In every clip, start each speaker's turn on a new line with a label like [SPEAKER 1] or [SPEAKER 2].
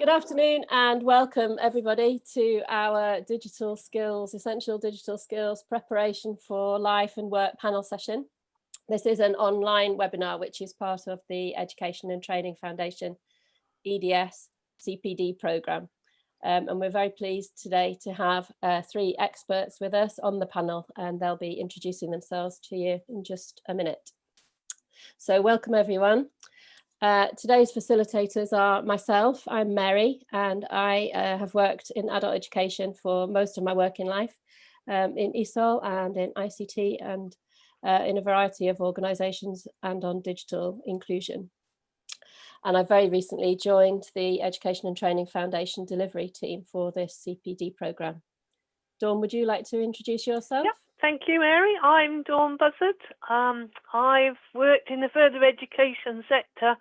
[SPEAKER 1] Good afternoon and welcome everybody to our essential digital skills preparation for life and work panel session. This is an online webinar which is part of the Education and Training Foundation EDS CPD programme. And we're very pleased today to have three experts with us on the panel, and they'll be introducing themselves to you in just a minute. So welcome everyone. Today's facilitators are myself, I'm Mary, and I have worked in adult education for most of my working life in ESOL and in ICT and in a variety of organisations and on digital inclusion. And I very recently joined the Education and Training Foundation delivery team for this CPD programme. Dawn, would you like to introduce yourself?
[SPEAKER 2] Yep. Thank you, Mary. I'm Dawn Buzzard. I've worked in the further education sector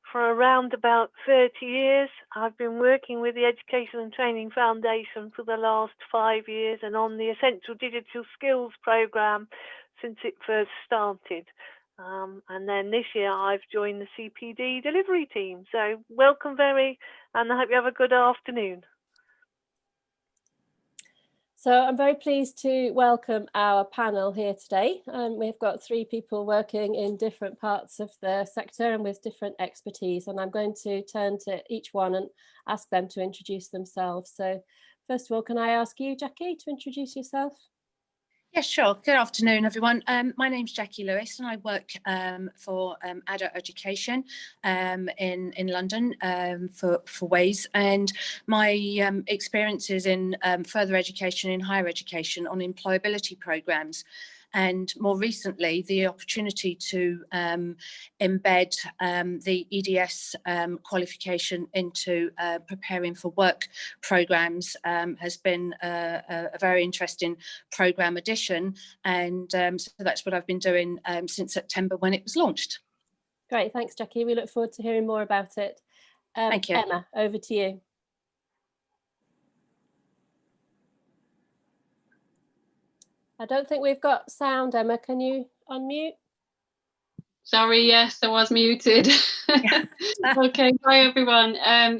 [SPEAKER 2] for around about 30 years. I've been working with the Education and Training Foundation for the last 5 years and on the Essential Digital Skills programme since it first started. And then this year I've joined the CPD delivery team. So welcome, Mary, and I hope you have a good afternoon.
[SPEAKER 1] So I'm very pleased to welcome our panel here today. We've got three people working in different parts of the sector and with different expertise, and I'm going to turn to each one and ask them to introduce themselves. So first of all, can I ask you, Jackie, to introduce yourself?
[SPEAKER 3] Yes, sure. Good afternoon, everyone. My name's Jackie Lewis and I work for adult education in London for Ways, and my experience is in further education in higher education on employability programmes, and more recently the opportunity to embed the EDS qualification into preparing for work programmes has been a very interesting programme addition, and so that's what I've been doing since September when it was launched.
[SPEAKER 1] Great, thanks Jackie. We look forward to hearing more about it.
[SPEAKER 3] Thank you.
[SPEAKER 1] Emma, over to you. I don't think we've got sound, Emma. Can you unmute?
[SPEAKER 4] Sorry, yes, I was muted. Okay, hi everyone.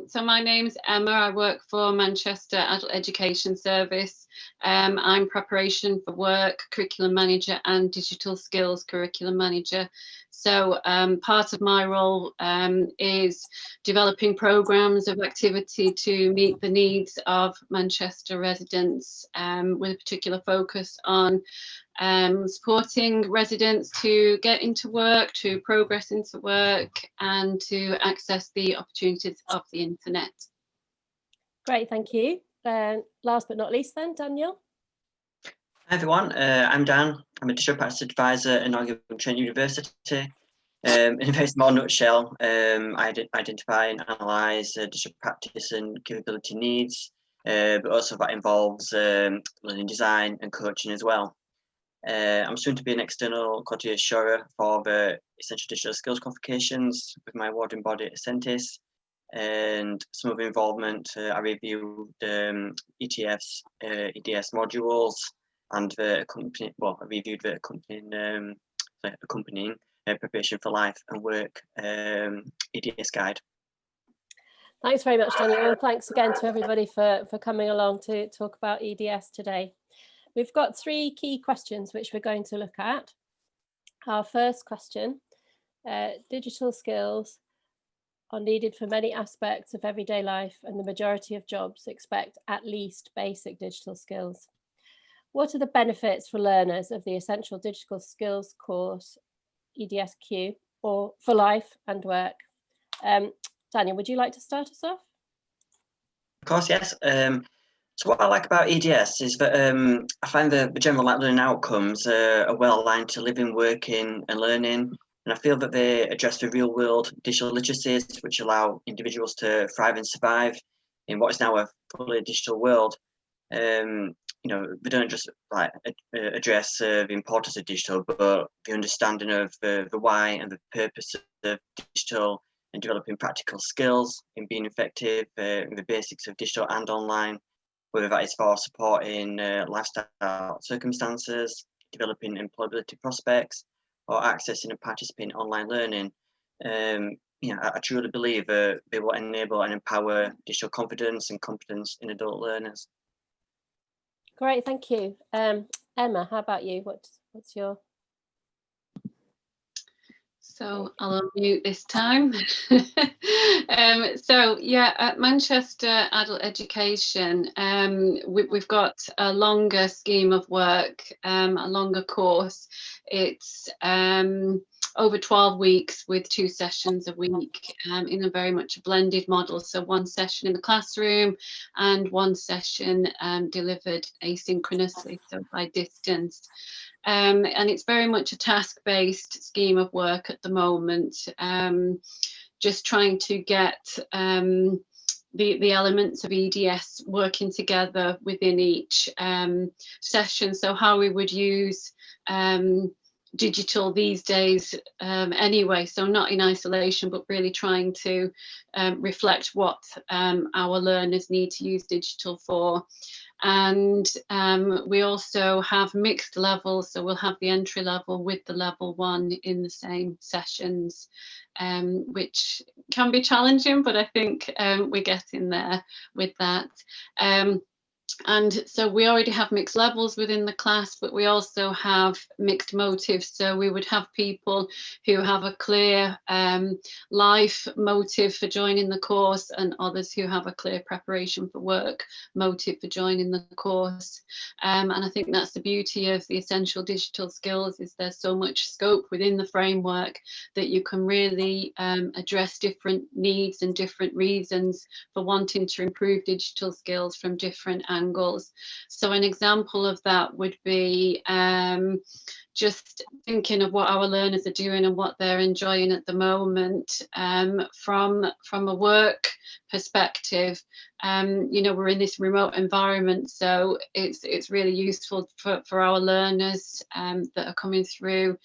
[SPEAKER 4] So my name's Emma. I work for Manchester Adult Education Service. I'm preparation for work, curriculum manager and digital skills curriculum manager. So part of my role is developing programmes of activity to meet the needs of Manchester residents with a particular focus on supporting residents to get into work, to progress into work and to access the opportunities of the internet.
[SPEAKER 1] Great, thank you. Last but not least then, Daniel.
[SPEAKER 5] Hi everyone, I'm Dan. I'm a digital practice advisor at Nottingham Trent University. In a very small nutshell, I identify and analyse digital practice and capability needs, but also that involves learning design and coaching as well. I'm soon to be an external quality assurer for the Essential Digital Skills qualifications with my awarding body Asynchronous Tools, and some of the involvement, I reviewed ETFs, EDS modules, and the accompanying, I reviewed the accompanying preparation for life and work EDS guide.
[SPEAKER 1] Thanks very much, Daniel, and thanks again to everybody for coming along to talk about EDS today. We've got three key questions which we're going to look at. Our first question, digital skills are needed for many aspects of everyday life, and the majority of jobs expect at least basic digital skills. What are the benefits for learners of the Essential Digital Skills course, Edsq, or for life and work? Daniel, would you like to start us off?
[SPEAKER 5] Of course, yes. So what I like about EDS is that I find the general learning outcomes are well aligned to living, working and learning, and I feel that they address the real world digital literacies which allow individuals to thrive and survive in what is now a fully digital world. They don't just address the importance of digital, but the understanding of the why and the purpose of digital, and developing practical skills in being effective in the basics of digital and online, whether that is for supporting lifestyle circumstances, developing employability prospects, or accessing and participating in online learning. I truly believe they will enable and empower digital confidence and competence in adult learners.
[SPEAKER 1] Great, thank you. Emma, how about you? What's your...
[SPEAKER 4] So I'll unmute this time. So yeah, at Manchester Adult Education, we've got a longer scheme of work, a longer course. It's over 12 weeks with 2 sessions a week, in a very much a blended model. So 1 session in the classroom and 1 session delivered asynchronously, so by distance. And it's very much a task-based scheme of work at the moment, just trying to get the elements of EDS working together within each session. So how we would use digital these days anyway, so not in isolation, but really trying to reflect what our learners need to use digital for. And we also have mixed levels, so we'll have the entry level with the level 1 in the same sessions, which can be challenging, but I think we're getting there with that. And so we already have mixed levels within the class, but we also have mixed motives. So we would have people who have a clear life motive for joining the course, and others who have a clear preparation for work motive for joining the course. And I think that's the beauty of the essential digital skills, is there's so much scope within the framework that you can really address different needs and different reasons for wanting to improve digital skills from different angles. So an example of that would be just thinking of what our learners are doing and what they're enjoying at the moment, from a work perspective. We're in this remote environment, so it's really useful for our learners that are coming through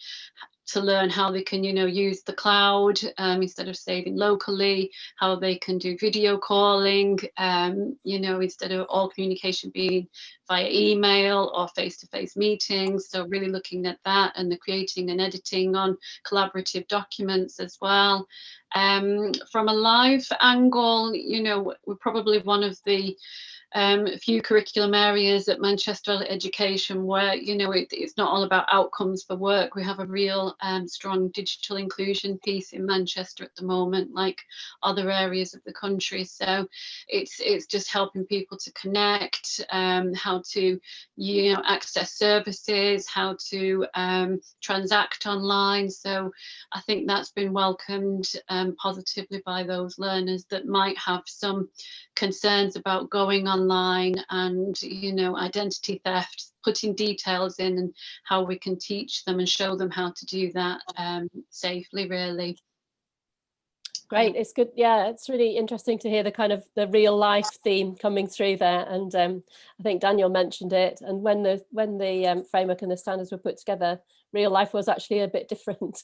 [SPEAKER 4] to learn how they can, use the cloud instead of saving locally, how they can do video calling, instead of all communication being via email or face-to-face meetings. So really looking at that, and the creating and editing on collaborative documents as well. From a live angle, we're probably one of the few curriculum areas at Manchester Education where, it's not all about outcomes for work. We have a real strong digital inclusion piece in Manchester at the moment, like other areas of the country. So it's just helping people to connect, how to, access services, how to transact online. So I think that's been welcomed positively by those learners that might have some concerns about going online and, identity theft, putting details in, and how we can teach them and show them how to do that safely, really.
[SPEAKER 1] Great, it's good. Yeah, it's really interesting to hear the kind of the real life theme coming through there. And I think Daniel mentioned it. And when the framework and the standards were put together, real life was actually a bit different.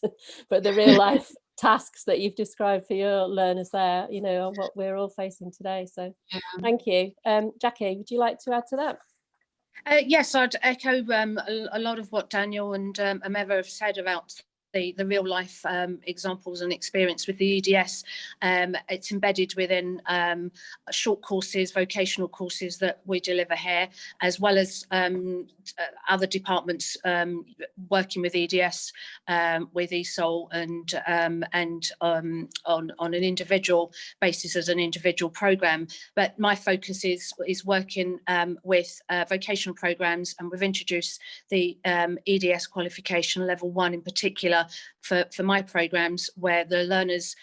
[SPEAKER 1] But the real life tasks that you've described for your learners there, are what we're all facing today. So thank you. Jackie, would you like to add to that?
[SPEAKER 3] Yes, I'd echo a lot of what Daniel and Emma have said about the real life examples and experience with the EDS. It's embedded within short courses, vocational courses that we deliver here, as well as other departments working with EDS, with ESOL, and on an individual basis as an individual programme. But my focus is working with vocational programmes, and we've introduced the EDS qualification level 1 in particular for my programmes, where the learners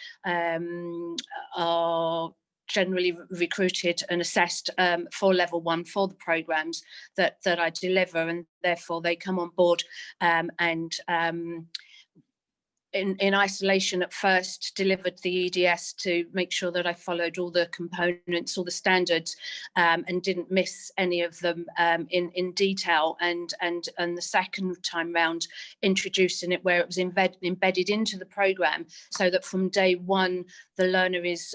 [SPEAKER 3] are generally recruited and assessed for level 1 for the programmes that I deliver, and therefore they come on board and in isolation at first delivered the EDS to make sure that I followed all the components, all the standards, and didn't miss any of them in detail. And the second time round, introducing it where it was embedded into the programme, so that from day one the learner is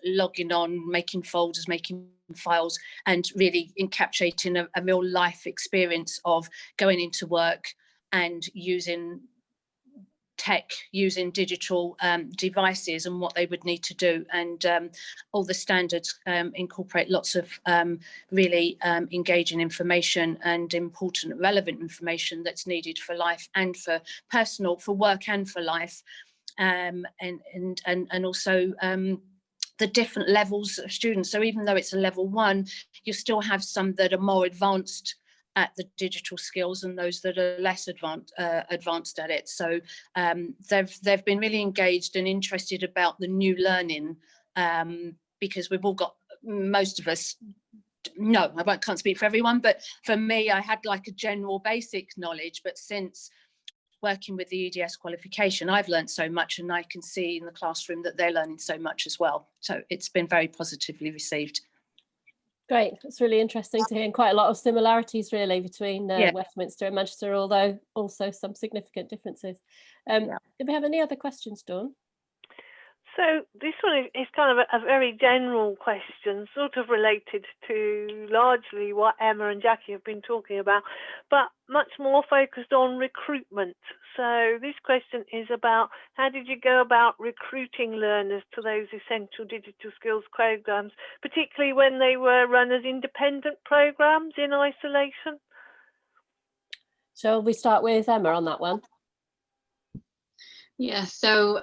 [SPEAKER 3] logging on, making folders, making files, and really encapsulating a real life experience of going into work and using tech using digital devices and what they would need to do, and all the standards incorporate lots of really engaging information and important relevant information that's needed for life and for personal, for work and for life, and also the different levels of students. So even though it's a level 1, you still have some that are more advanced at the digital skills and those that are less advanced at it. So they've been really engaged and interested about the new learning, because we've all got, most of us, no, I can't speak for everyone, but for me, I had like a general basic knowledge, but since working with the EDS qualification, I've learned so much, and I can see in the classroom that they're learning so much as well. So it's been very positively received.
[SPEAKER 1] Great, it's really interesting to hear, and quite a lot of similarities really between Westminster and Manchester, although also some significant differences. Do we have any other questions, Dawn?
[SPEAKER 2] So this one is kind of a very general question, sort of related to largely what Emma and Jackie have been talking about, but much more focused on recruitment. So this question is about, how did you go about recruiting learners to those essential digital skills programs, particularly when they were run as independent programs in isolation?
[SPEAKER 1] Shall we start with Emma on that one?
[SPEAKER 4] Yeah, so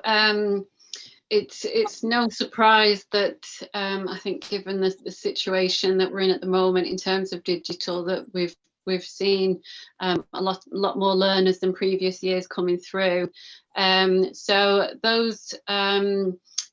[SPEAKER 4] it's no surprise that I think, given the situation that we're in at the moment in terms of digital, that we've seen a lot more learners than previous years coming through. So those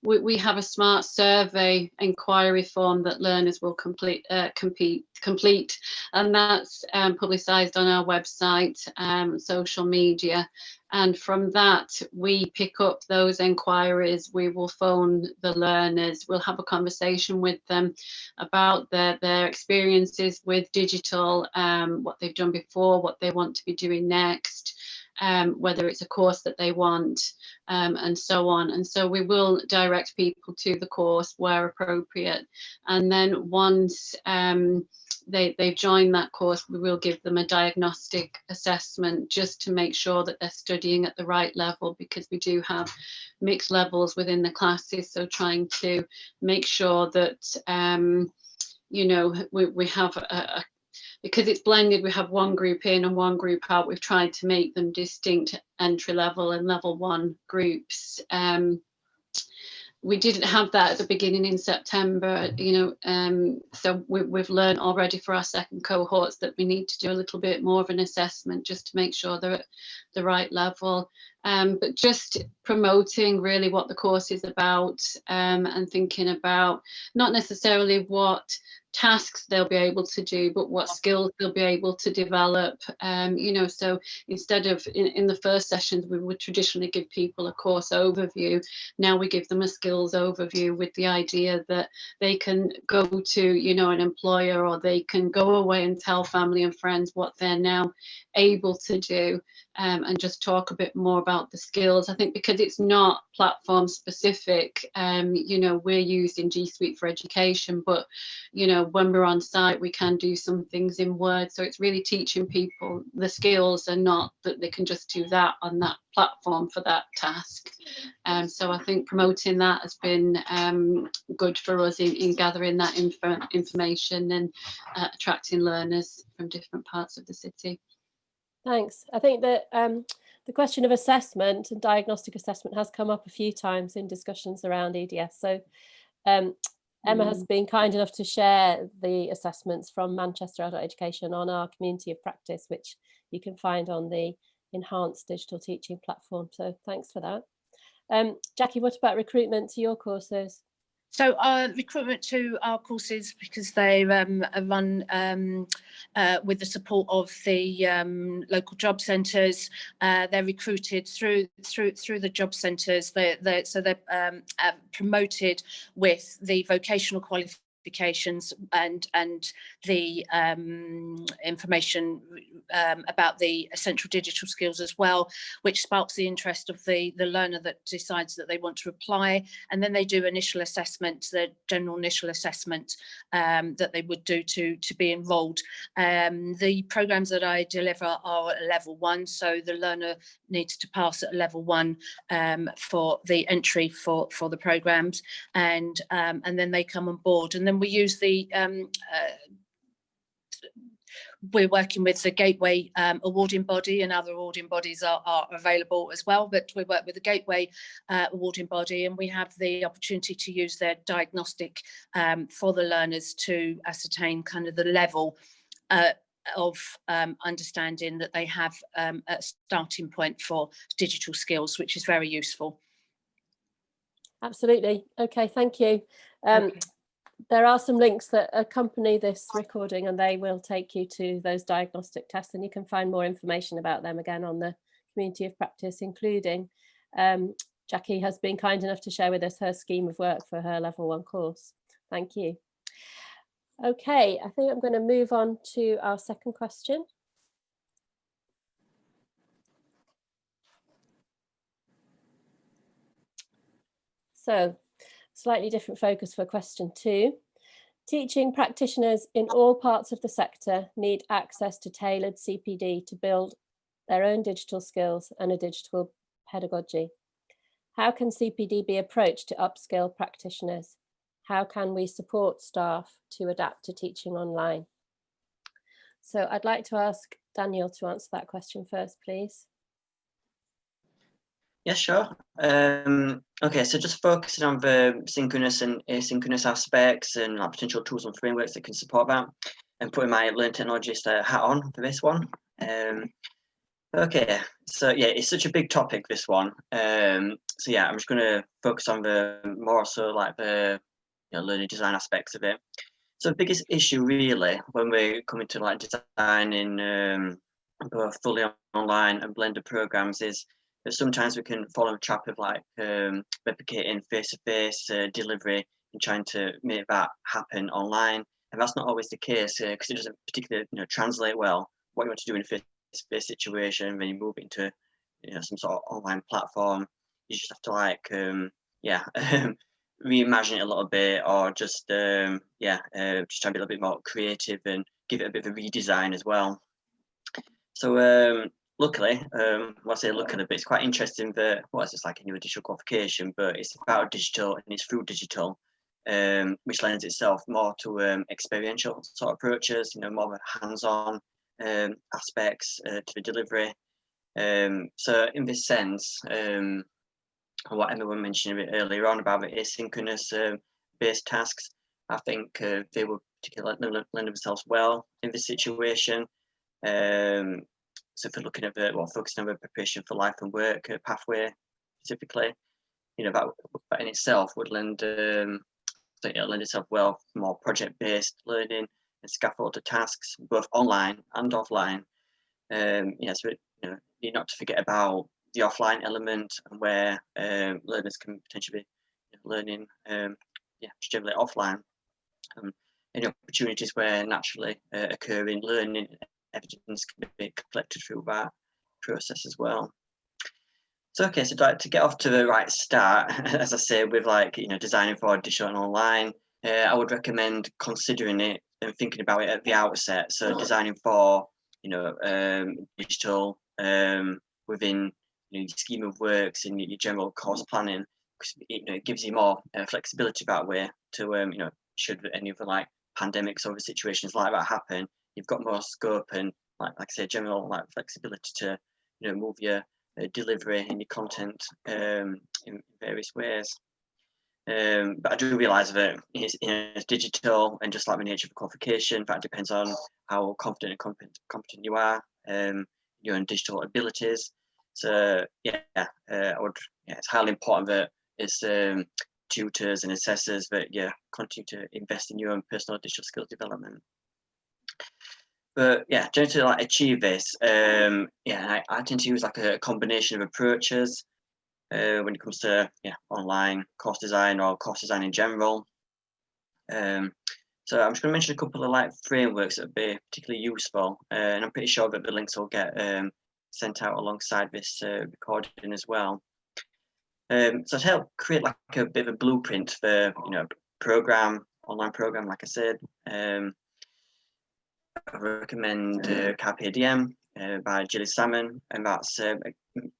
[SPEAKER 4] we have a smart survey inquiry form that learners will complete, and that's publicised on our website, social media. And from that, we pick up those inquiries. We will phone the learners. We'll have a conversation with them about their experiences with digital, what they've done before, what they want to be doing next, whether it's a course that they want, and so on. And so we will direct people to the course where appropriate. And then once they join that course, we will give them a diagnostic assessment just to make sure that they're studying at the right level, because we do have mixed levels within the classes. So trying to make sure that you know, we have because it's blended, we have one group in and one group out. We've tried to make them distinct entry level and level 1 groups. We didn't have that at the beginning in September, you know, so we've learned already for our second cohorts that we need to do a little bit more of an assessment just to make sure they're at the right level. But just promoting really what the course is about, and thinking about not necessarily what tasks they'll be able to do, but what skills they'll be able to develop. You know, so instead of in the first sessions, we would traditionally give people a course overview. Now we give them a skills overview with the idea that they can go to, you know, an employer, or they can go away and tell family and friends what they're now able to do, and just talk a bit more about the skills. I think because it's not platform specific, you know, we're using G Suite for Education, but you know, when we're on site, we can do some things in Word. So it's really teaching people the skills, and not that they can just do that on that platform for that task. So I think promoting that has been good for us in gathering that information and attracting learners from different parts of the city.
[SPEAKER 1] Thanks. I think that the question of assessment and diagnostic assessment has come up a few times in discussions around EDS. So Emma has been kind enough to share the assessments from Manchester Adult Education on our community of practice, which you can find on the enhanced digital teaching platform. So thanks for that. Jackie, what about recruitment to your courses?
[SPEAKER 3] So recruitment to our courses, because they are run with the support of the local job centres, they're recruited through the job centres. So they're promoted with the vocational qualification qualifications and the information about the essential digital skills as well, which sparks the interest of the learner that decides that they want to apply. And then they do initial assessment, the general initial assessment that they would do to be enrolled. The programs that I deliver are at level 1, so the learner needs to pass at level 1 for the entry for the programs, and then they come on board. And then we use the we're working with the Gateway awarding body, and other awarding bodies are available as well, but we work with the Gateway awarding body, and we have the opportunity to use their diagnostic for the learners to ascertain kind of the level of understanding that they have a starting point for digital skills, which is very useful.
[SPEAKER 1] Absolutely. Okay, thank you.
[SPEAKER 3] Okay.
[SPEAKER 1] There are some links that accompany this recording, and they will take you to those diagnostic tests, and you can find more information about them again on the Community of Practice, including Jackie has been kind enough to share with us her scheme of work for her level 1 course. Thank you. Okay, I think I'm going to move on to our second question. So, slightly different focus for question 2. Teaching practitioners in all parts of the sector need access to tailored CPD to build their own digital skills and a digital pedagogy. How can CPD be approached to upskill practitioners? How can we support staff to adapt to teaching online? So I'd like to ask Daniel to answer that question first, please.
[SPEAKER 5] Yeah, sure. Okay, so just focusing on the synchronous and asynchronous aspects and potential tools and frameworks that can support that, and putting my learning technologist hat on for this one. Okay, so yeah, it's such a big topic, this one. So yeah, I'm just going to focus on the more so like the learning design aspects of it. So the biggest issue really when we're coming to like designing both fully online and blended programs is that sometimes we can fall in the trap of like replicating face-to-face delivery and trying to make that happen online, and that's not always the case because it doesn't particularly translate well what you want to do in a face-to-face situation. When you move into some sort of online platform, you just have to like reimagine it a little bit, or just just try to be a little bit more creative and give it a bit of a redesign as well. So luckily, I say luckily, but it's quite interesting that it's like a new digital qualification, but it's about digital and it's through digital, which lends itself more to experiential sort of approaches, more hands-on aspects to the delivery. So in this sense, what Emma was mentioning a bit earlier on about the asynchronous based tasks, I think they will particularly lend themselves well in this situation. So if we're looking at focusing on the preparation for life and work pathway specifically, that in itself would lend itself well for more project-based learning and scaffolded tasks, both online and offline. So you need not to forget about the offline element and where learners can potentially be learning just generally offline. Any opportunities where naturally occurring learning evidence can be collected through that process as well. So okay, so to get off to the right start, as I say, with designing for digital and online, I would recommend considering it and thinking about it at the outset. So designing for digital within your scheme of works and your general course planning, because it gives you more flexibility that way to should any of the pandemics or other situations like that happen, you've got more scope and like I say, general flexibility to move your delivery and your content in various ways. But I do realise that it's digital, and just like the nature of the qualification, that depends on how confident and competent you are, your own digital abilities. So it's highly important that it's tutors and assessors that continue to invest in your own personal digital skills development. But generally to achieve this, I tend to use a combination of approaches when it comes to online course design or course design in general. So I'm just going to mention a couple of like frameworks that would be particularly useful, and I'm pretty sure that the links will get sent out alongside this recording as well. So to help create like a bit of a blueprint for online program, like I said, I recommend Carpe Diem by Gilly Salmon, and that's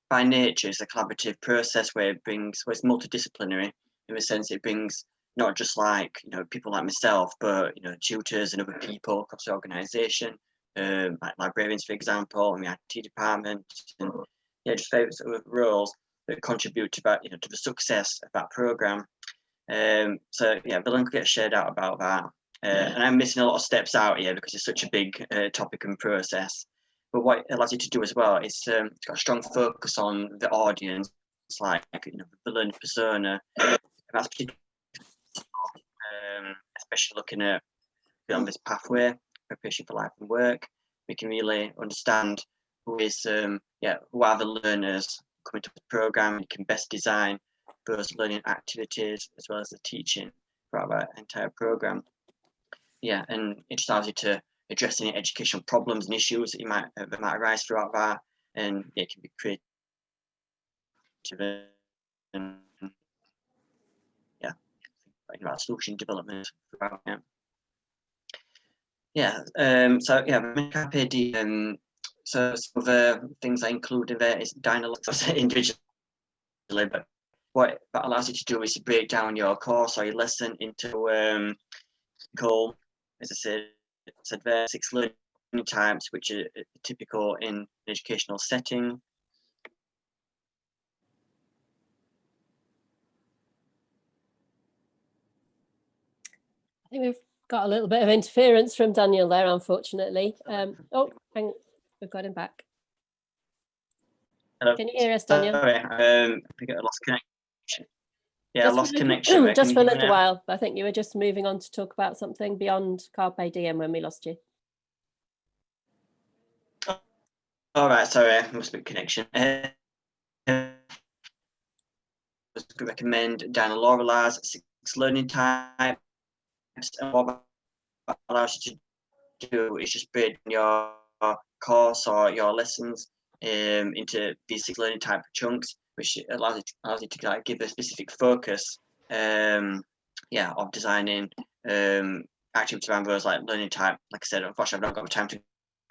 [SPEAKER 5] by nature it's a collaborative process where it's multidisciplinary in the sense it brings not just like people like myself, but tutors and other people across the organisation, like librarians, for example, in the IT department, and just various other roles that contribute to that, to the success of that program. So the link will get shared out about that. And I'm missing a lot of steps out here because it's such a big topic and process. But what it allows you to do as well is it's got a strong focus on the audience. It's like the learning persona. And that's particularly especially looking at beyond this pathway, preparation for life and work. We can really understand who are the learners coming to the program. You can best design those learning activities as well as the teaching throughout that entire program. And it just allows you to address any educational problems and issues that might arise throughout that, and it can be creative and about solution development throughout it. Carpe Diem. So some of the things I include in there is dialogues individually, but what that allows you to do is to break down your course or your lesson into as I said there, 6 learning types which are typical in an educational setting.
[SPEAKER 1] I think we've got a little bit of interference from Daniel there, unfortunately. We've got him back.
[SPEAKER 5] Hello.
[SPEAKER 1] Can you hear us, Daniel?
[SPEAKER 5] Sorry, I think I lost connection. Yeah, I lost connection.
[SPEAKER 1] Just for a little while. I think you were just moving on to talk about something beyond Carpe Diem when we lost you.
[SPEAKER 5] All right, sorry, must be connection. I recommend Diana Laurela's 6 learning types, and what that allows you to do is just break your course or your lessons into these 6 learning type chunks, which allows you to like give a specific focus of designing activities around those like learning type. Like I said, unfortunately I've not got the time to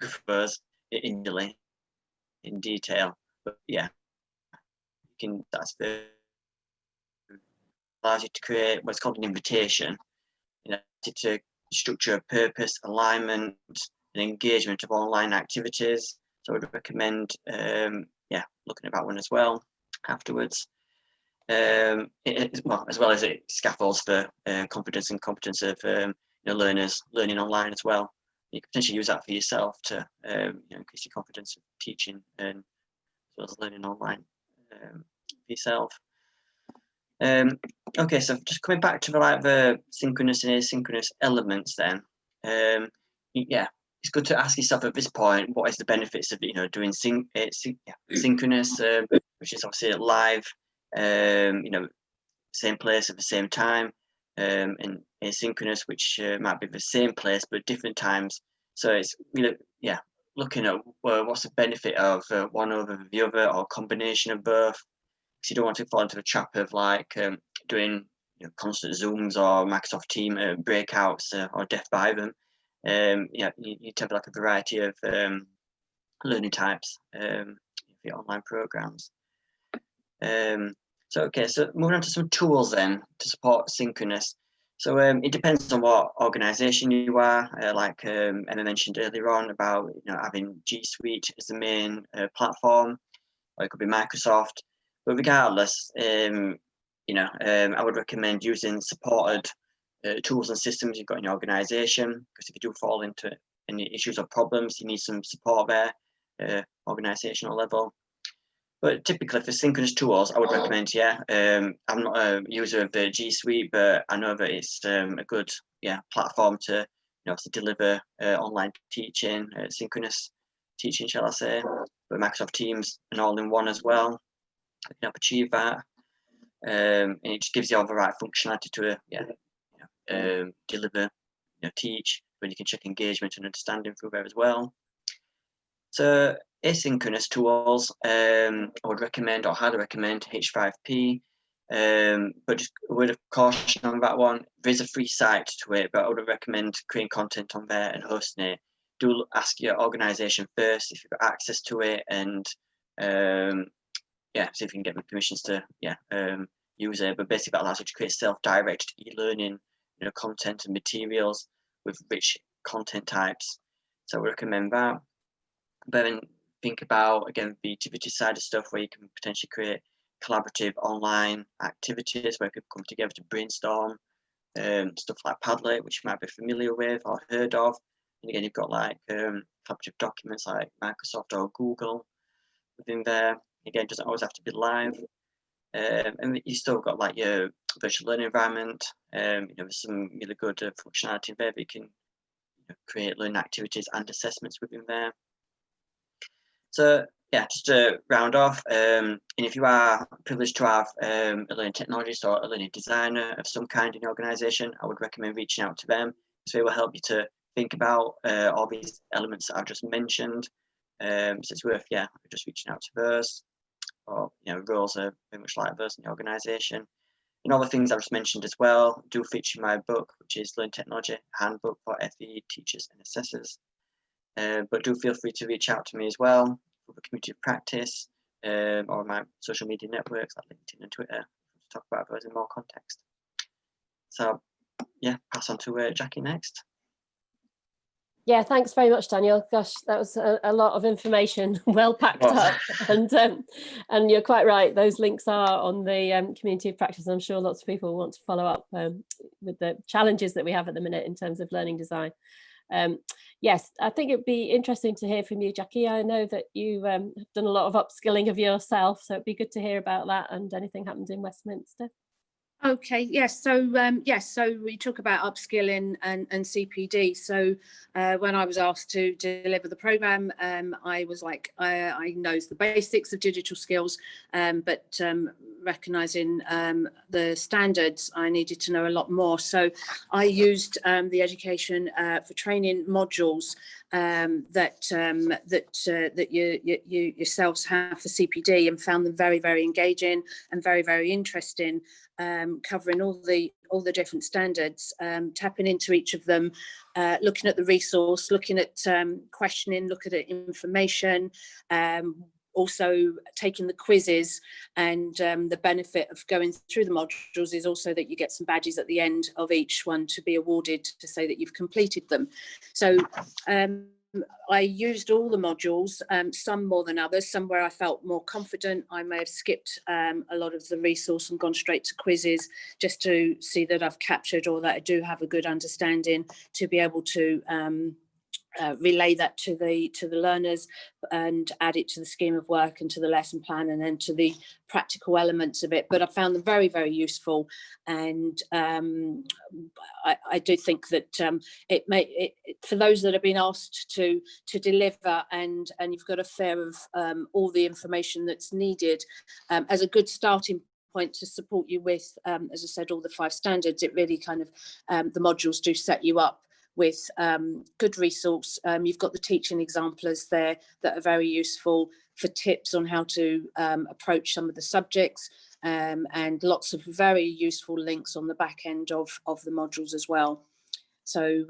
[SPEAKER 5] go through those in detail, but allows you to create what's called an invitation, to structure purpose, alignment, and engagement of online activities. So I would recommend looking at that one as well afterwards. As well as it scaffolds for confidence and competence of learners learning online as well. You can potentially use that for yourself to increase your confidence of teaching and as well as learning online for yourself. Okay, so just coming back to the synchronous and asynchronous elements then. It's good to ask yourself at this point, what is the benefits of doing synchronous, which is obviously live, same place at the same time, and asynchronous, which might be the same place but different times. So it's looking at what's the benefit of one over the other or a combination of both. Because you don't want to fall into the trap of like doing constant Zooms or Microsoft Team breakouts or death by them. You need to have like a variety of learning types for your online programs. So moving on to some tools then to support synchronous. So it depends on what organisation you are. Like Emma mentioned earlier on about having G Suite as the main platform, or it could be Microsoft. But regardless, I would recommend using supported tools and systems you've got in your organisation, because if you do fall into any issues or problems, you need some support there, organisational level. But typically for synchronous tools, I would recommend, I'm not a user of the G Suite, but I know that it's a good platform to to deliver online teaching, synchronous teaching, shall I say. But Microsoft Teams and all-in-one as well, you can achieve that. And it just gives you all the right functionality to deliver, teach, when you can check engagement and understanding through there as well. So asynchronous tools, I would recommend, or highly recommend, H5P. But just a word of caution on that one. There's a free site to it, but I would recommend creating content on there and hosting it. Do ask your organisation first if you've got access to it, and see if you can get the permissions to use it. But basically, that allows you to create self-directed e-learning, content and materials with rich content types. So I recommend that. But then think about, again, the activity side of stuff, where you can potentially create collaborative online activities where people come together to brainstorm, stuff like Padlet, which you might be familiar with or heard of. And again, you've got like collaborative documents like Microsoft or Google within there. Again, it doesn't always have to be live. And you still got like your virtual learning environment. There's some really good functionality there that you can create learning activities and assessments within there. So yeah, just to round off, and if you are privileged to have a learning technologist or a learning designer of some kind in your organisation, I would recommend reaching out to them, because they will help you to think about all these elements that I've just mentioned. So it's worth just reaching out to those, or roles are very much like those in the organisation. And all the things I've just mentioned as well do feature in my book, which is Learning Technology Handbook for FE Teachers and Assessors. But do feel free to reach out to me as well for the community of practice, or my social media networks like LinkedIn and Twitter, to talk about those in more context. So yeah, pass on to Jackie next. Yeah,
[SPEAKER 1] thanks very much, Daniel. Gosh, that was a lot of information, well packed up. And you're quite right, those links are on the community of practice. I'm sure lots of people want to follow up with the challenges that we have at the minute in terms of learning design. Yes, I think it'd be interesting to hear from you, Jackie. I know that you have done a lot of upskilling of yourself, so it'd be good to hear about that and anything happened in Westminster.
[SPEAKER 3] Okay, yes. So so we talk about upskilling and CPD. So when I was asked to deliver the programme, I was like, I know the basics of digital skills, but recognising the standards, I needed to know a lot more. So I used the education for training modules that you yourselves have for CPD, and found them very, very engaging and very, very interesting. Covering all the different standards, tapping into each of them, looking at the resource, looking at questioning, looking at information, also taking the quizzes. And the benefit of going through the modules is also that you get some badges at the end of each one to be awarded to say that you've completed them. So I used all the modules, some more than others, some where I felt more confident. I may have skipped a lot of the resource and gone straight to quizzes, just to see that I've captured, or that I do have a good understanding, to be able to relay that to the learners and add it to the scheme of work and to the lesson plan, and then to the practical elements of it. But I found them very, very useful, and I do think that for those that have been asked to deliver, and you've got a fair of all the information that's needed, as a good starting point to support you with, as I said, all the 5 standards. It really kind of the modules do set you up with good resource. You've got the teaching examplers there that are very useful for tips on how to approach some of the subjects, and lots of very useful links on the back end of the modules as well. So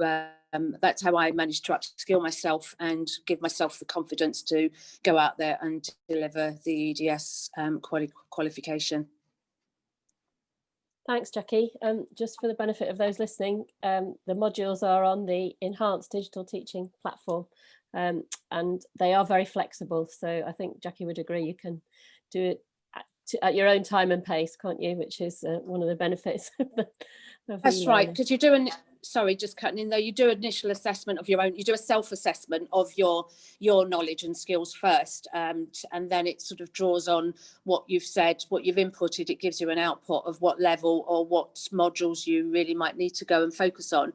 [SPEAKER 3] that's how I managed to upskill myself and give myself the confidence to go out there and deliver the EDS qualification.
[SPEAKER 1] Thanks, Jackie. Just for the benefit of those listening, the modules are on the Enhanced Digital Teaching platform, and they are very flexible. So I think Jackie would agree, you can do it at your own time and pace, can't you? Which is one of the benefits of
[SPEAKER 3] That's right, because you do sorry, just cutting in there, you do initial assessment of your own, you do a self-assessment of your knowledge and skills first, and then it sort of draws on what you've said, what you've inputted. It gives you an output of what level or what modules you really might need to go and focus on.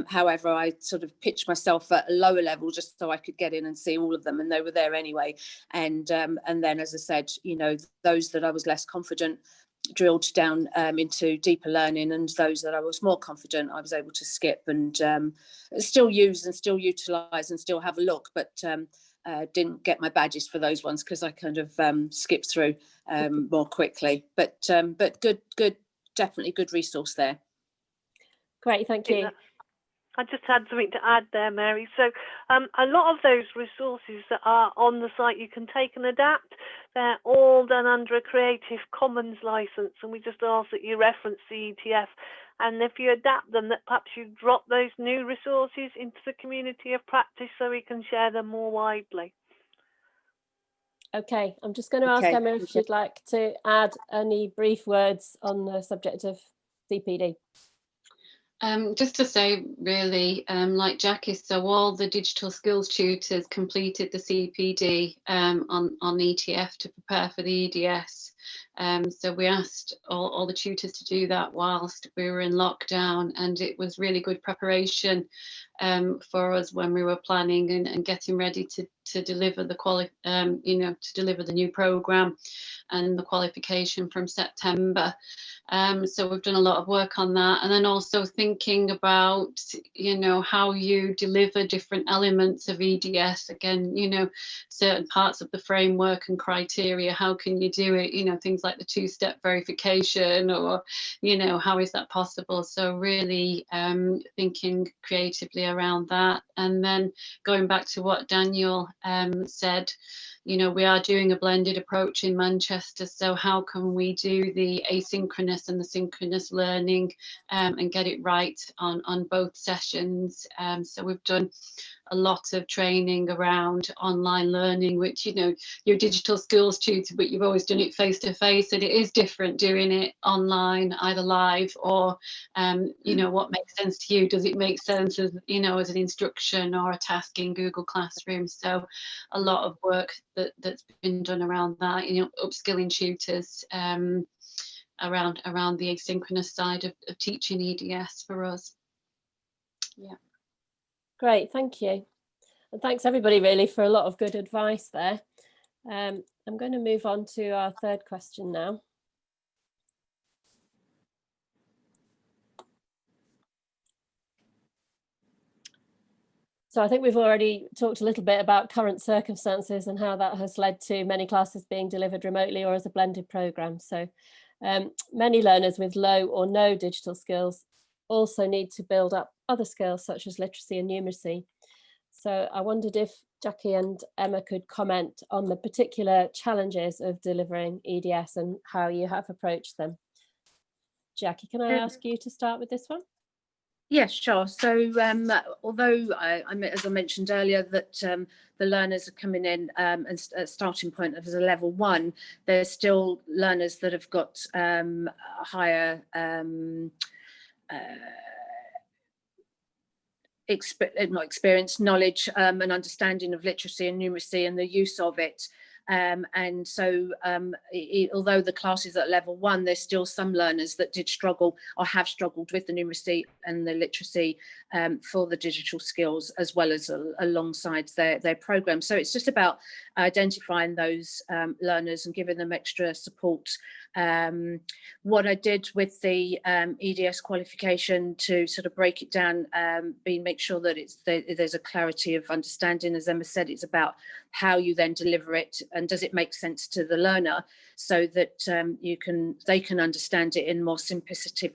[SPEAKER 3] However, I sort of pitched myself at a lower level just so I could get in and see all of them, and they were there anyway. And then, as I said, those that I was less confident drilled down into deeper learning, and those that I was more confident, I was able to skip and still use and still utilise and still have a look, but didn't get my badges for those ones because I kind of skipped through more quickly. But good, definitely good resource there.
[SPEAKER 1] Great, thank you.
[SPEAKER 2] I just had something to add there, Mary. So a lot of those resources that are on the site you can take and adapt, they're all done under a Creative Commons license, and we just ask that you reference the ETF. And if you adapt them, that perhaps you drop those new resources into the community of practice so we can share them more widely.
[SPEAKER 1] Okay, I'm just going to ask Emma if she'd like to add any brief words on the subject of CPD.
[SPEAKER 4] Just to say, really, like Jackie, so all the digital skills tutors completed the CPD on ETF to prepare for the EDS. So we asked all the tutors to do that whilst we were in lockdown, and it was really good preparation for us when we were planning and getting ready to deliver the to deliver the new programme and the qualification from September. So we've done a lot of work on that, and then also thinking about, how you deliver different elements of EDS. Again, certain parts of the framework and criteria, how can you do it? Things like the two-step verification, or, how is that possible? So really thinking creatively around that. And then going back to what Daniel said, we are doing a blended approach in Manchester, so how can we do the asynchronous and the synchronous learning and get it right on both sessions? So we've done a lot of training around online learning, which, your digital skills tutor, but you've always done it face to face, and it is different doing it online, either live or, what makes sense to you. Does it make sense as, as an instruction or a task in Google Classroom? So a lot of work that's been done around that, upskilling tutors around the asynchronous side of teaching EDS for us. Yeah.
[SPEAKER 1] Great, thank you. And thanks everybody really for a lot of good advice there. I'm going to move on to our third question now. So I think we've already talked a little bit about current circumstances and how that has led to many classes being delivered remotely or as a blended programme. So many learners with low or no digital skills also need to build up other skills such as literacy and numeracy. So I wondered if Jackie and Emma could comment on the particular challenges of delivering EDS and how you have approached them. Jackie, can I ask you to start with this one?
[SPEAKER 3] Yes, sure. So although as I mentioned earlier, that the learners are coming in and a starting point of as a level 1, there's still learners that have got higher experience, knowledge and understanding of literacy and numeracy and the use of it. And so although the class is at level 1, there's still some learners that did struggle or have struggled with the numeracy and the literacy for the digital skills, as well as alongside their program. So it's just about identifying those learners and giving them extra support. What I did with the EDS qualification to sort of break it down, make sure that there's a clarity of understanding. As Emma said, it's about how you then deliver it and does it make sense to the learner, so that they can understand it in more simplicity,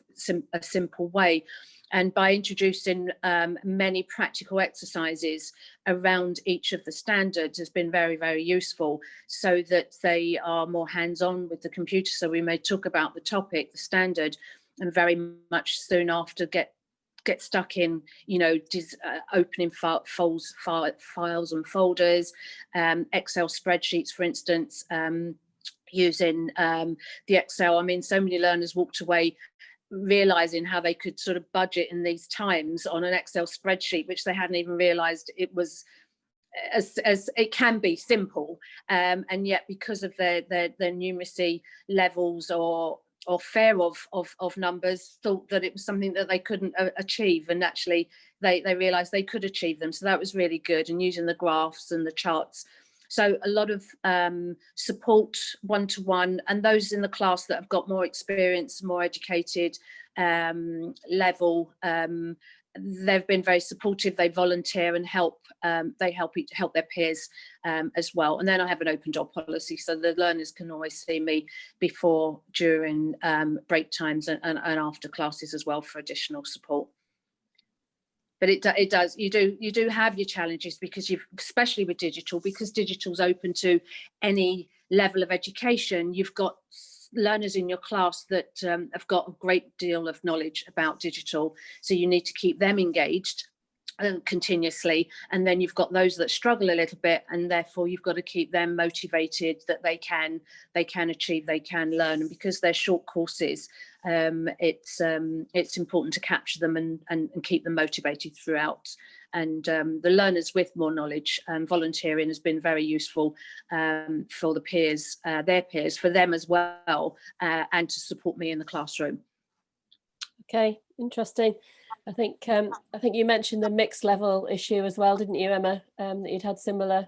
[SPEAKER 3] a simple way. And by introducing many practical exercises around each of the standards has been very, very useful, so that they are more hands-on with the computer. So we may talk about the topic, the standard, and very much soon after get stuck in, opening files and folders, Excel spreadsheets, for instance, using the Excel. I mean, so many learners walked away realizing how they could sort of budget in these times on an Excel spreadsheet, which they hadn't even realized it was as it can be simple, and yet because of their numeracy levels or fear of numbers, thought that it was something that they couldn't achieve, and actually they realized they could achieve them. So that was really good, and using the graphs and the charts So a lot of support one-to-one, and those in the class that have got more experience, more educated level, they've been very supportive. They volunteer and help. They help their peers as well. And then I have an open door policy, so the learners can always see me before, during break times and after classes as well for additional support. But it does, you do have your challenges, because especially with digital, because digital's open to any level of education. You've got learners in your class that have got a great deal of knowledge about digital, so you need to keep them engaged continuously. And then you've got those that struggle a little bit, and therefore you've got to keep them motivated that they can achieve, they can learn. And because they're short courses, it's important to capture them and keep them motivated throughout. And the learners with more knowledge, volunteering has been very useful for the peers, their peers, for them as well, and to support me in the classroom.
[SPEAKER 1] Okay, interesting. I think you mentioned the mixed level issue as well, didn't you, Emma? That you'd had similar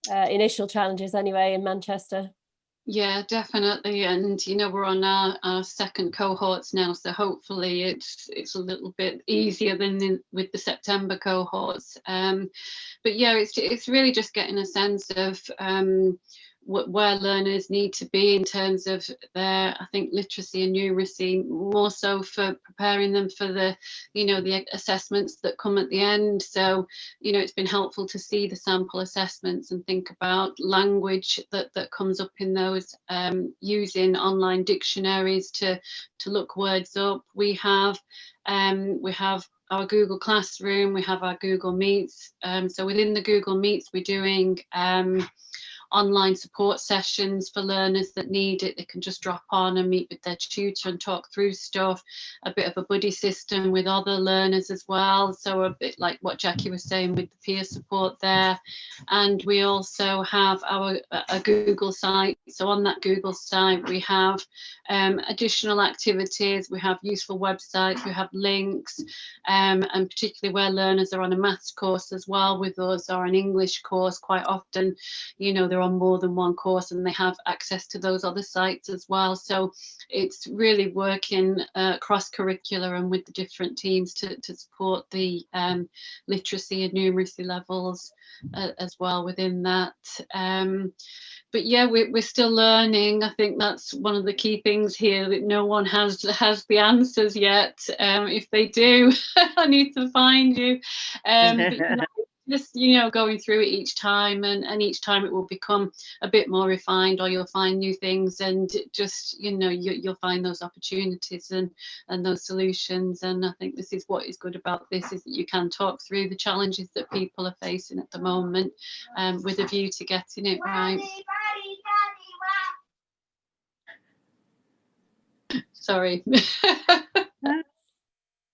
[SPEAKER 1] initial challenges anyway in Manchester.
[SPEAKER 4] Yeah, definitely. And you know, we're on our second cohorts now, so hopefully it's a little bit easier than with the September cohorts. But yeah, it's really just getting a sense of where learners need to be in terms of their, I think, literacy and numeracy, more so for preparing them for the, you know, the assessments that come at the end. So, you know, it's been helpful to see the sample assessments and think about language that comes up in those, using online dictionaries to look words up. We have our Google Classroom, we have our Google Meets. So within the Google Meets, we're doing online support sessions for learners that need it. They can just drop on and meet with their tutor and talk through stuff. A bit of a buddy system with other learners as well, so a bit like what Jackie was saying with the peer support there. And we also have a Google site. So on that Google site we have additional activities, we have useful websites, we have links, and particularly where learners are on a maths course as well with us, or an English course, quite often, you know, they're on more than one course and they have access to those other sites as well. So it's really working cross-curricular and with the different teams to support the literacy and numeracy levels as well within that. But yeah, we're still learning. I think that's one of the key things here, that no one has the answers yet. If they do, I need to find you. But, you know, just, you know, going through it each time, and each time it will become a bit more refined, or you'll find new things, and just, you know, you'll find those opportunities and those solutions. And I think this is what is good about this, is that you can talk through the challenges that people are facing at the moment, with a view to getting it right. Sorry.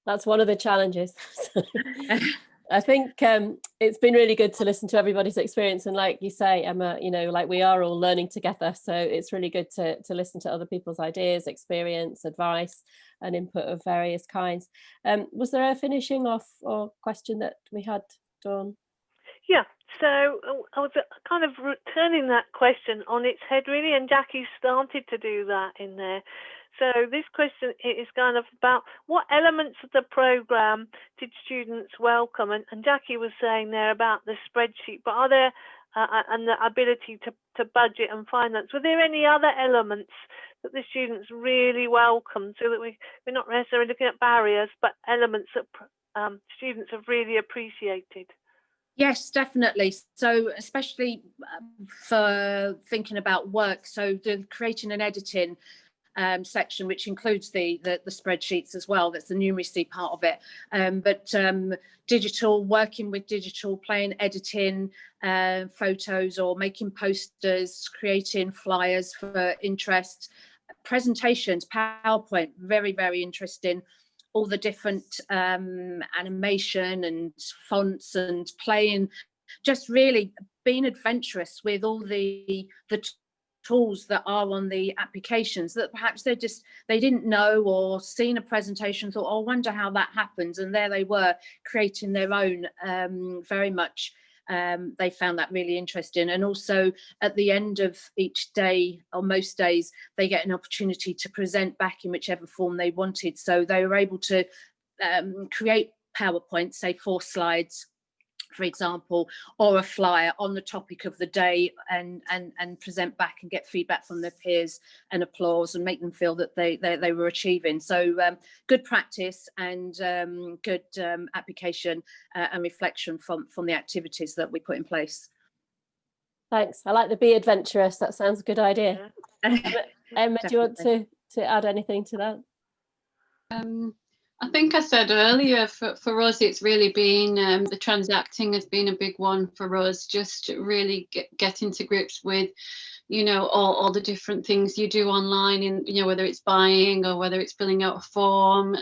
[SPEAKER 1] That's one of the challenges. I think it's been really good to listen to everybody's experience, and like you say, Emma, you know, like we are all learning together, so it's really good to listen to other people's ideas, experience, advice and input of various kinds. Was there a finishing off or question that we had, Dawn?
[SPEAKER 2] Yeah, so I was kind of turning that question on its head really, and Jackie started to do that in there. So this question is kind of about what elements of the programme did students welcome? And Jackie was saying there about the spreadsheet, but are there, and the ability to budget and finance, were there any other elements that the students really welcomed, so that we're not necessarily looking at barriers, but elements that students have really appreciated?
[SPEAKER 3] Yes, definitely. So especially for thinking about work, so the creating and editing section, which includes the spreadsheets as well, that's the numeracy part of it, but digital, working with digital, playing, editing photos or making posters, creating flyers for interest, presentations, PowerPoint, very, very interesting. All the different animation and fonts and playing, just really being adventurous with all the tools that are on the applications that perhaps they didn't know, or seen a presentation, thought, oh, I wonder how that happens, and there they were creating their own, very much they found that really interesting. And also at the end of each day, or most days, they get an opportunity to present back in whichever form they wanted. So they were able to create PowerPoint, say 4 slides, for example, or a flyer on the topic of the day, and present back and get feedback from their peers and applause and make them feel that they were achieving. So good practice and good application and reflection from the activities that we put in place.
[SPEAKER 1] Thanks. I like the be adventurous. That sounds a good idea. Emma, do you want to add anything to that?
[SPEAKER 4] I think I said earlier, for us, it's really been the transacting has been a big one for us, just really getting to grips with, you know, all the different things you do online, in, you know, whether it's buying or whether it's filling out a form,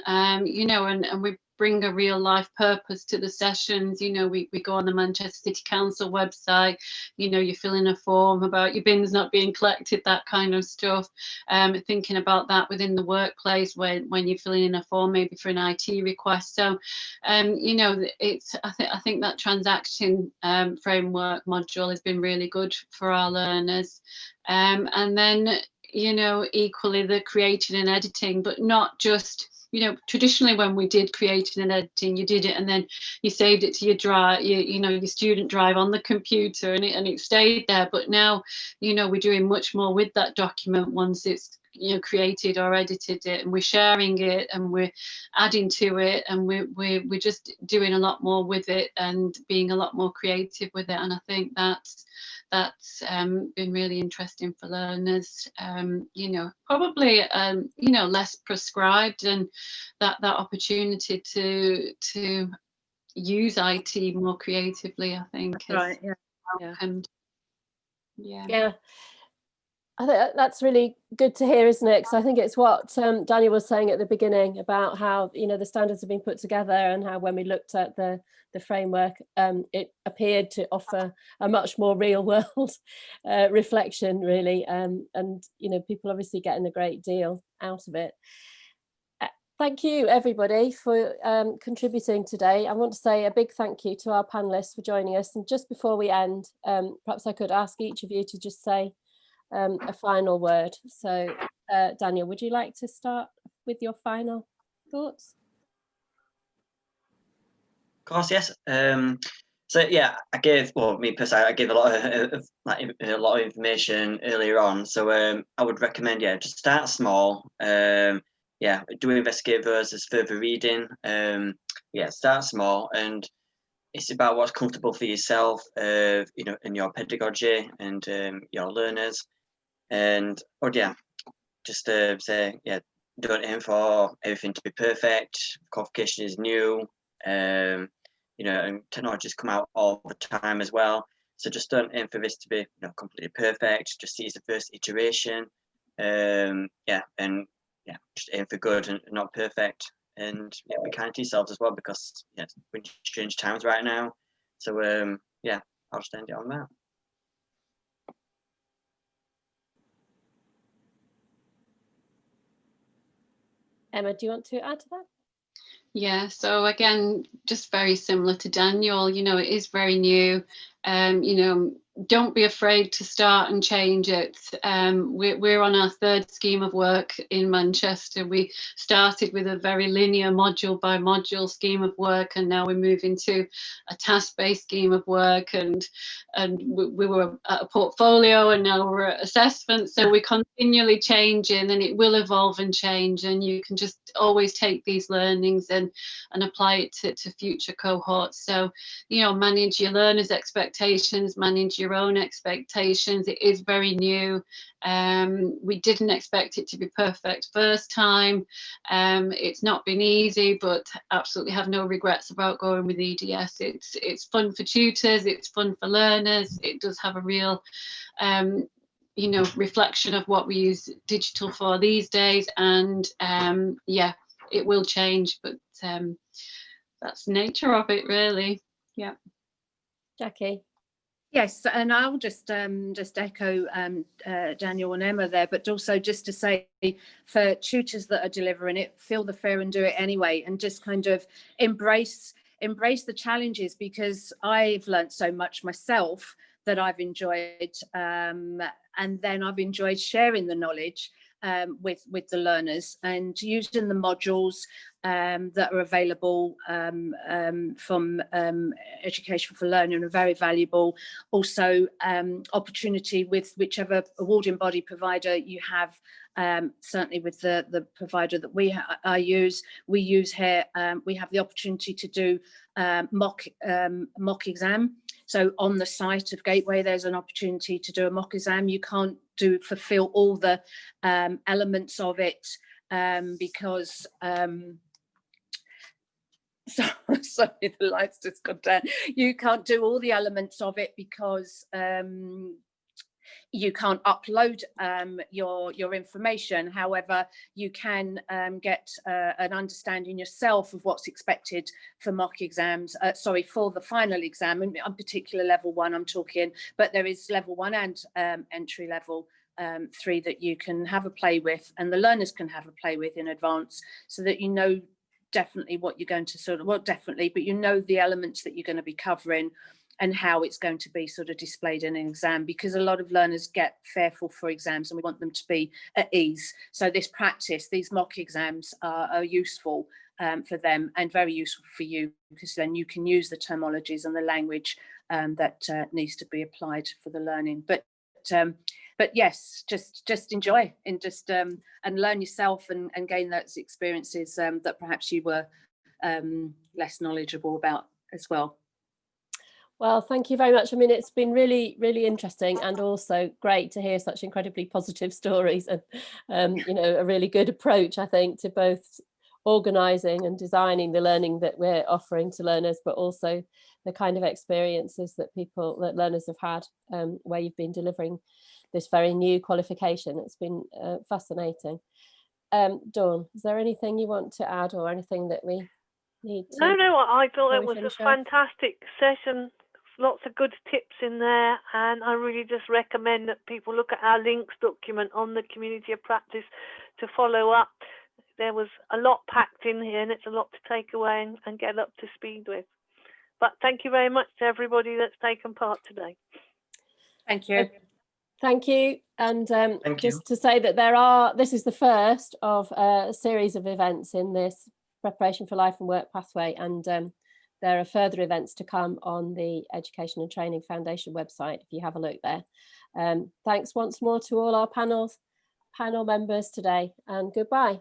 [SPEAKER 4] you know, and we bring a real life purpose to the sessions. You know, we go on the Manchester City Council website, you know, you fill in a form about your bins not being collected, that kind of stuff. Thinking about that within the workplace when you're filling in a form, maybe for an IT request. So, you know, it's I think that transaction framework module has been really good for our learners. And then, you know, equally the creating and editing, but not just, you know, traditionally when we did creating and editing, you did it and then you saved it to your drive, you know, your student drive on the computer, and it stayed there. But now, you know, we're doing much more with that document once it's, you know, created or edited it, and we're sharing it and we're adding to it, and we're just doing a lot more with it and being a lot more creative with it. And I think that's been really interesting for learners. You know, probably you know, less prescribed, and that opportunity to use IT more creatively, I think, is
[SPEAKER 3] Right.
[SPEAKER 4] welcomed.
[SPEAKER 1] Yeah. I think that's really good to hear, isn't it? Because I think it's what Daniel was saying at the beginning about how, you know, the standards have been put together, and how when we looked at the framework, it appeared to offer a much more real world reflection, really. And, you know, people obviously getting a great deal out of it. Thank you, everybody, for contributing today. I want to say a big thank you to our panelists for joining us. And just before we end, perhaps I could ask each of you to just say a final word. So Daniel, would you like to start with your final thoughts?
[SPEAKER 5] Of course, yes. So yeah, me personally, I gave a lot of information earlier on. So I would recommend, yeah, just start small. Yeah, do investigate versus further reading. Yeah, start small, and it's about what's comfortable for yourself, you know, in your pedagogy and your learners. And yeah, just say, yeah, don't aim for everything to be perfect. Qualification is new, you know, and technologies come out all the time as well. So just don't aim for this to be, you know, completely perfect. Just see it as the first iteration. Yeah, and yeah, just aim for good and not perfect. And yeah, be kind to yourselves as well, because yeah, we're in strange times right now. So yeah, I'll just end it on that.
[SPEAKER 1] Emma, do you want to add to that?
[SPEAKER 4] Yeah, so again, just very similar to Daniel, you know, it is very new. You know, don't be afraid to start and change it. We're on our 3rd scheme of work in Manchester. We started with a very linear module by module scheme of work, and now we're moving to a task-based scheme of work, and we were at a portfolio, and now we're at assessment. So we're continually changing, and it will evolve and change, and you can just always take these learnings and apply it to future cohorts. So, you know, manage your learners' expectations, manage your own expectations. It is very new. We didn't expect it to be perfect first time. It's not been easy, but absolutely have no regrets about going with EDS. It's fun for tutors, it's fun for learners. It does have a real you know, reflection of what we use digital for these days, and yeah, it will change, but that's nature of it, really. Yeah.
[SPEAKER 1] Jackie?
[SPEAKER 3] Yes, and I'll just echo Daniel and Emma there, but also just to say, for tutors that are delivering it, feel the fear and do it anyway, and just kind of embrace embrace the challenges, because I've learned so much myself that I've enjoyed, and then I've enjoyed sharing the knowledge with the learners, and using the modules that are available from Education for Learning are very valuable. Also, opportunity with whichever awarding body provider you have, certainly with the provider that we use here, we have the opportunity to do mock exam. So on the site of Gateway, there's an opportunity to do a mock exam. You can't fulfill all the elements of it because sorry, the lights just got down. You can't do all the elements of it because you can't upload your information. However, you can get an understanding yourself of what's expected for mock exams, for the final exam, and in particular level 1 I'm talking, but there is level 1 and entry level 3 that you can have a play with, and the learners can have a play with in advance, so that you know definitely what you're going to but you know the elements that you're going to be covering and how it's going to be sort of displayed in an exam, because a lot of learners get fearful for exams and we want them to be at ease. So this practice, these mock exams are useful for them, and very useful for you, because then you can use the terminologies and the language that needs to be applied for the learning. But yes, just enjoy and just and learn yourself and gain those experiences that perhaps you were less knowledgeable about as well.
[SPEAKER 1] Well, thank you very much. I mean, it's been really, really interesting, and also great to hear such incredibly positive stories, and you know, a really good approach, I think, to both organising and designing the learning that we're offering to learners, but also the kind of experiences that learners have had where you've been delivering this very new qualification. It's been fascinating. Dawn, is there anything you want to add, or anything that we need to?
[SPEAKER 2] No, I thought it was a fantastic session. Lots of good tips in there, and I really just recommend that people look at our links document on the Community of Practice to follow up. There was a lot packed in here, and it's a lot to take away and get up to speed with. But thank you very much to everybody that's taken part today.
[SPEAKER 3] Thank you.
[SPEAKER 1] Thank you. And
[SPEAKER 5] Thank you.
[SPEAKER 1] just to say that this is the first of a series of events in this Preparation for Life and Work pathway, and there are further events to come on the Education and Training Foundation website if you have a look there. Thanks once more to all our panel members today, and goodbye.